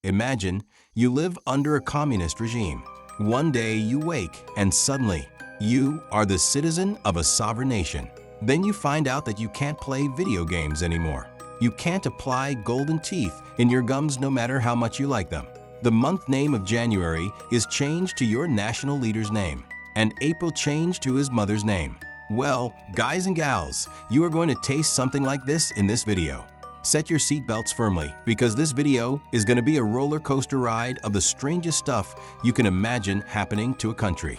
Imagine you live under a communist regime. One day you wake and suddenly you are the citizen of a sovereign nation. Then you find out that you can't play video games anymore. You can't apply golden teeth in your gums no matter how much you like them. The month name of January is changed to your national leader's name, and April changed to his mother's name. Well, guys and gals, you are going to taste something like this in this video. Set your seatbelts firmly because this video is going to be a roller coaster ride of the strangest stuff you can imagine happening to a country.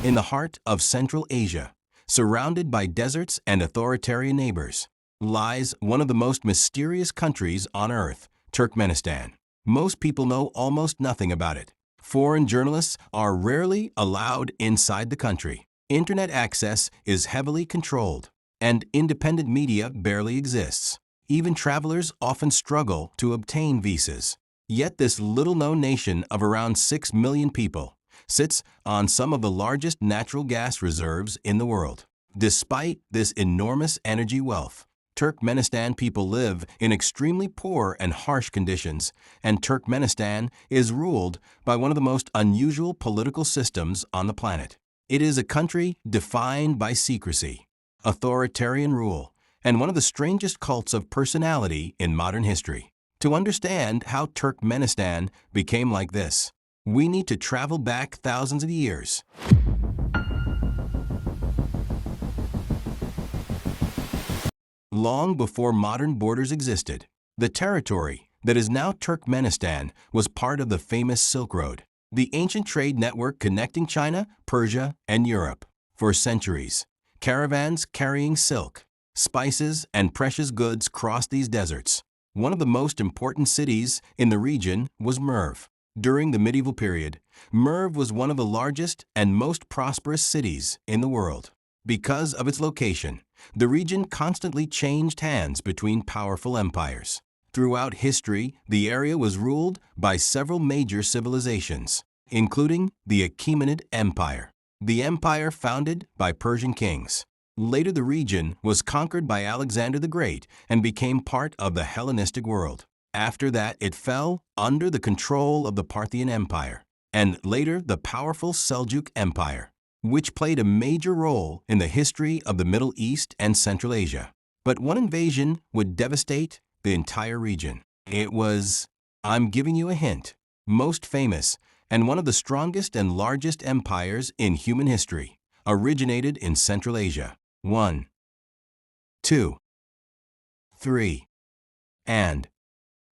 In the heart of Central Asia, surrounded by deserts and authoritarian neighbors, lies one of the most mysterious countries on Earth, Turkmenistan. Most people know almost nothing about it. Foreign journalists are rarely allowed inside the country. Internet access is heavily controlled, and independent media barely exists. Even travelers often struggle to obtain visas. Yet this little-known nation of around 6 million people sits on some of the largest natural gas reserves in the world. Despite this enormous energy wealth, Turkmenistan people live in extremely poor and harsh conditions, and Turkmenistan is ruled by one of the most unusual political systems on the planet. It is a country defined by secrecy, authoritarian rule, and one of the strangest cults of personality in modern history. To understand how Turkmenistan became like this, we need to travel back thousands of years. Long before modern borders existed, the territory that is now Turkmenistan was part of the famous Silk Road, the ancient trade network connecting China, Persia, and Europe. For centuries, caravans carrying silk, spices, and precious goods crossed these deserts. One of the most important cities in the region was Merv. During the medieval period, Merv was one of the largest and most prosperous cities in the world. Because of its location, the region constantly changed hands between powerful empires. Throughout history, the area was ruled by several major civilizations, including the Achaemenid Empire, the empire founded by Persian kings. Later, the region was conquered by Alexander the Great and became part of the Hellenistic world. After that, it fell under the control of the Parthian Empire, and later the powerful Seljuk Empire, which played a major role in the history of the Middle East and Central Asia. But one invasion would devastate the entire region. It was, I'm giving you a hint, most famous and one of the strongest and largest empires in human history, originated in Central Asia. 1, 2, 3, and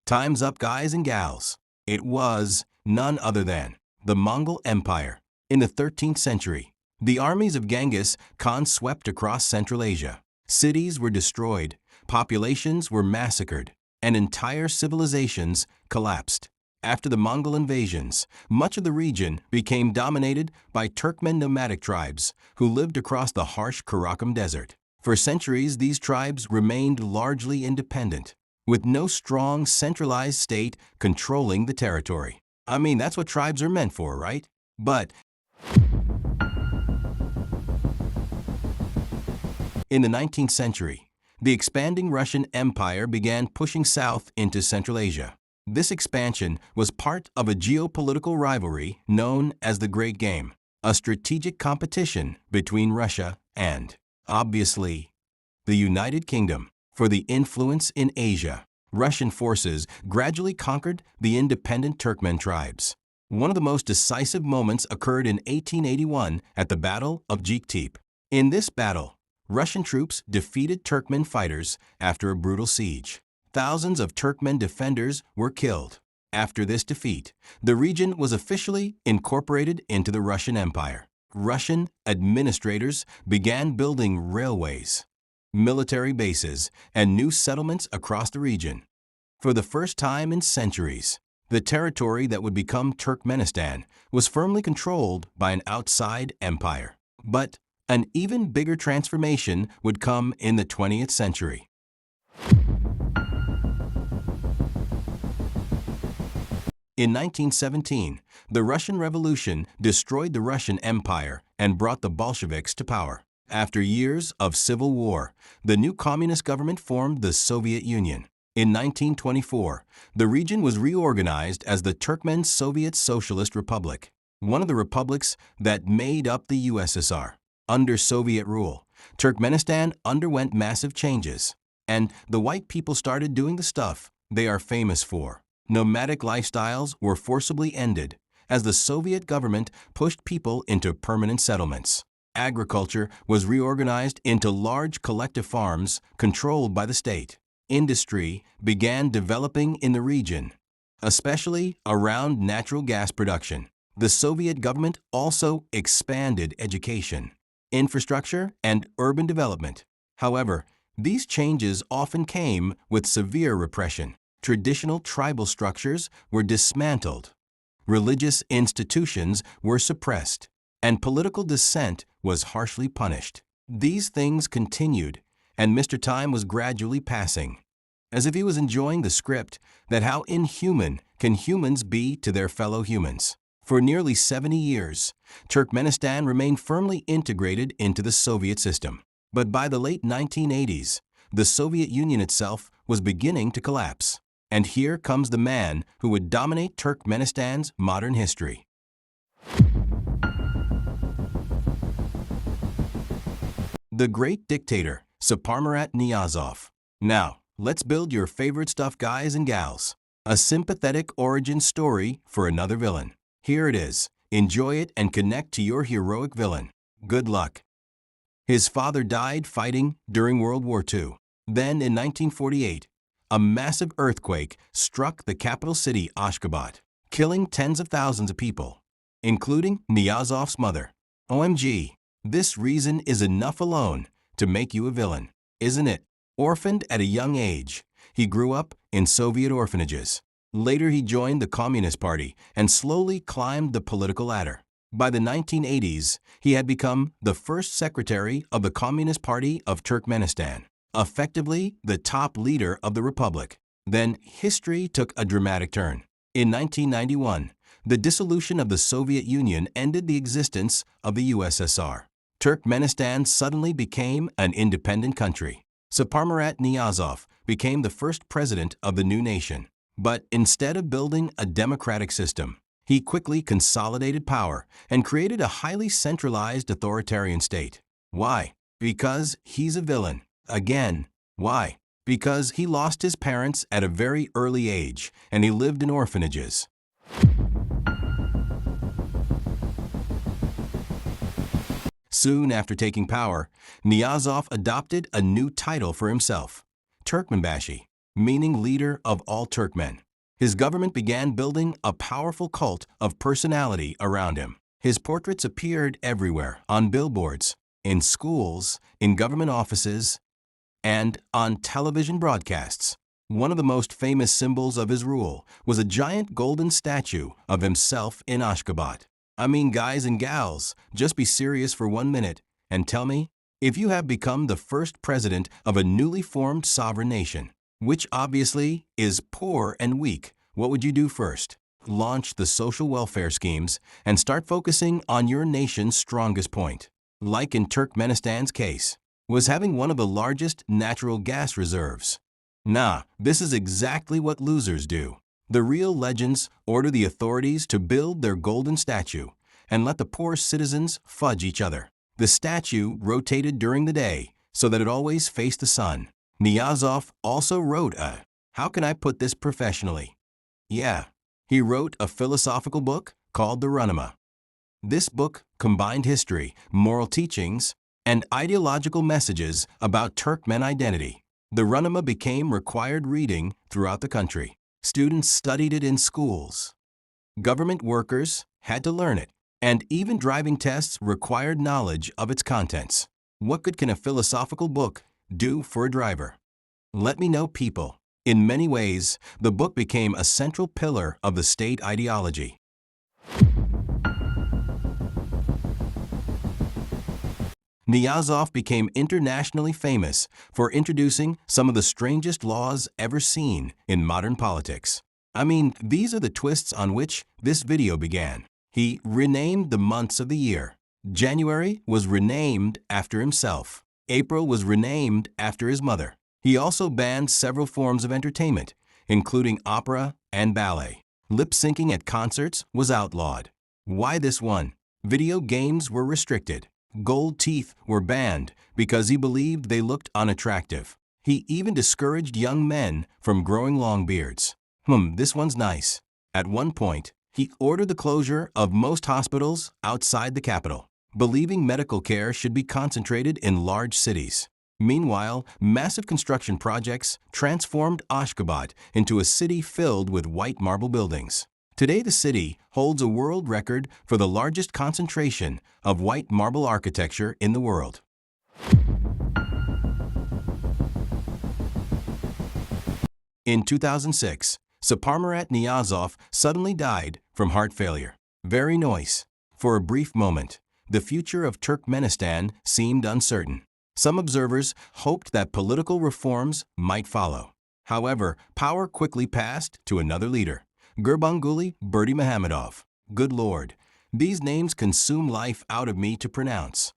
time's up, guys and gals. It was none other than the Mongol Empire. In the 13th century, the armies of Genghis Khan swept across Central Asia. Cities were destroyed, populations were massacred, and entire civilizations collapsed. After the Mongol invasions, much of the region became dominated by Turkmen nomadic tribes who lived across the harsh Karakum Desert. For centuries, these tribes remained largely independent, with no strong centralized state controlling the territory. I mean, that's what tribes are meant for, right? But in the 19th century, the expanding Russian Empire began pushing south into Central Asia. This expansion was part of a geopolitical rivalry known as the Great Game, a strategic competition between Russia and, obviously, the United Kingdom. For the influence in Asia, Russian forces gradually conquered the independent Turkmen tribes. One of the most decisive moments occurred in 1881 at the Battle of Jiktepe. In this battle, Russian troops defeated Turkmen fighters after a brutal siege. Thousands of Turkmen defenders were killed. After this defeat, the region was officially incorporated into the Russian Empire. Russian administrators began building railways, military bases, and new settlements across the region. For the first time in centuries, the territory that would become Turkmenistan was firmly controlled by an outside empire. But an even bigger transformation would come in the 20th century. In 1917, the Russian Revolution destroyed the Russian Empire and brought the Bolsheviks to power. After years of civil war, the new communist government formed the Soviet Union. In 1924, the region was reorganized as the Turkmen Soviet Socialist Republic, one of the republics that made up the USSR. Under Soviet rule, Turkmenistan underwent massive changes, and the white people started doing the stuff they are famous for. Nomadic lifestyles were forcibly ended as the Soviet government pushed people into permanent settlements. Agriculture was reorganized into large collective farms controlled by the state. Industry began developing in the region, especially around natural gas production. The Soviet government also expanded education, infrastructure, and urban development. However, these changes often came with severe repression. Traditional tribal structures were dismantled, religious institutions were suppressed, and political dissent was harshly punished. These things continued, and Mr. Time was gradually passing, as if he was enjoying the script that how inhuman can humans be to their fellow humans. For nearly 70 years, Turkmenistan remained firmly integrated into the Soviet system. But by the late 1980s, the Soviet Union itself was beginning to collapse. And here comes the man who would dominate Turkmenistan's modern history. The great dictator, Saparmurat Niyazov. Now, let's build your favorite stuff, guys and gals. A sympathetic origin story for another villain. Here it is. Enjoy it and connect to your heroic villain. Good luck. His father died fighting during World War II. Then, in 1948, a massive earthquake struck the capital city Ashgabat, killing tens of thousands of people, including Niyazov's mother. OMG, this reason is enough alone to make you a villain, isn't it? Orphaned at a young age, he grew up in Soviet orphanages. Later he joined the Communist Party and slowly climbed the political ladder. By the 1980s, he had become the first secretary of the Communist Party of Turkmenistan, effectively the top leader of the republic. Then history took a dramatic turn. In 1991, the dissolution of the Soviet Union ended the existence of the USSR. Turkmenistan suddenly became an independent country. Saparmurat Niyazov became the first president of the new nation. But instead of building a democratic system, he quickly consolidated power and created a highly centralized authoritarian state. Why? Because he's a villain. Again, why? Because he lost his parents at a very early age and he lived in orphanages. Soon after taking power, Niyazov adopted a new title for himself, Turkmenbashi, meaning leader of all Turkmen. His government began building a powerful cult of personality around him. His portraits appeared everywhere, on billboards, in schools, in government offices, and on television broadcasts. One of the most famous symbols of his rule was a giant golden statue of himself in Ashgabat. I mean, guys and gals, just be serious for 1 minute and tell me, if you have become the first president of a newly formed sovereign nation, which obviously is poor and weak, what would you do first? Launch the social welfare schemes and start focusing on your nation's strongest point. Like in Turkmenistan's case, was having one of the largest natural gas reserves. Nah, this is exactly what losers do. The real legends order the authorities to build their golden statue and let the poor citizens fudge each other. The statue rotated during the day so that it always faced the sun. Niyazov also wrote how can I put this professionally? Yeah, he wrote a philosophical book called the Ruhnama. This book combined history, moral teachings, and ideological messages about Turkmen identity. The Ruhnama became required reading throughout the country. Students studied it in schools. Government workers had to learn it, and even driving tests required knowledge of its contents. What good can a philosophical book do for a driver? Let me know, people. In many ways, the book became a central pillar of the state ideology. Niyazov became internationally famous for introducing some of the strangest laws ever seen in modern politics. These are the twists on which this video began. He renamed the months of the year. January was renamed after himself. April was renamed after his mother. He also banned several forms of entertainment, including opera and ballet. Lip-syncing at concerts was outlawed. Why this one? Video games were restricted. Gold teeth were banned because he believed they looked unattractive. He even discouraged young men from growing long beards. This one's nice. At one point, he ordered the closure of most hospitals outside the capital, believing medical care should be concentrated in large cities. Meanwhile, massive construction projects transformed Ashgabat into a city filled with white marble buildings. Today, the city holds a world record for the largest concentration of white marble architecture in the world. In 2006, Saparmurat Niyazov suddenly died from heart failure. Very nice. For a brief moment, the future of Turkmenistan seemed uncertain. Some observers hoped that political reforms might follow. However, power quickly passed to another leader, Gurbanguly Berdimuhamedov. Good Lord, these names consume life out of me to pronounce.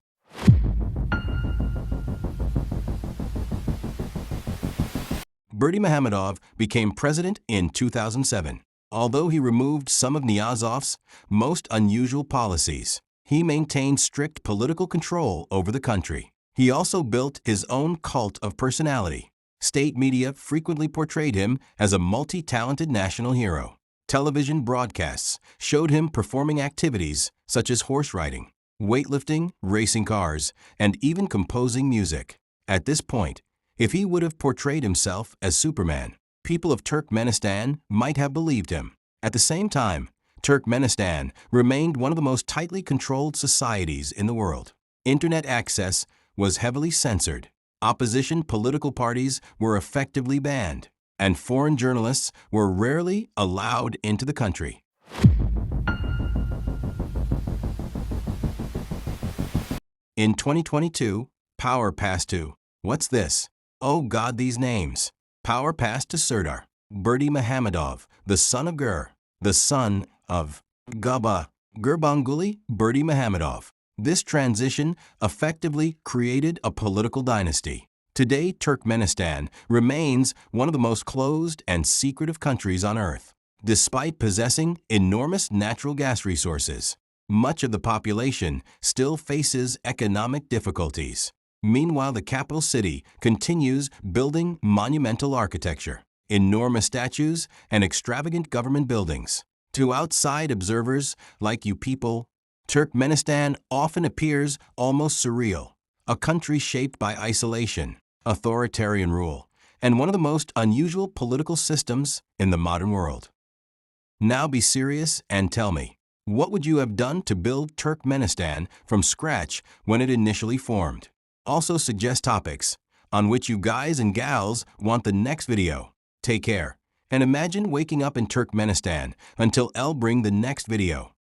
Berdimuhamedov became president in 2007. Although he removed some of Niyazov's most unusual policies, he maintained strict political control over the country. He also built his own cult of personality. State media frequently portrayed him as a multi-talented national hero. Television broadcasts showed him performing activities such as horse riding, weightlifting, racing cars, and even composing music. At this point, if he would have portrayed himself as Superman, people of Turkmenistan might have believed him. At the same time, Turkmenistan remained one of the most tightly controlled societies in the world. Internet access was heavily censored. Opposition political parties were effectively banned, and foreign journalists were rarely allowed into the country. In 2022, power passed to, what's this? Oh God, these names. Power passed to Serdar Berdimuhamedov, the son of the son of Gurbanguly Berdimuhamedov. This transition effectively created a political dynasty. Today, Turkmenistan remains one of the most closed and secretive countries on earth. Despite possessing enormous natural gas resources, much of the population still faces economic difficulties. Meanwhile, the capital city continues building monumental architecture, enormous statues, and extravagant government buildings. To outside observers like you people, Turkmenistan often appears almost surreal, a country shaped by isolation, authoritarian rule, and one of the most unusual political systems in the modern world. Now be serious and tell me, what would you have done to build Turkmenistan from scratch when it initially formed? Also suggest topics on which you guys and gals want the next video. Take care, and imagine waking up in Turkmenistan until I'll bring the next video.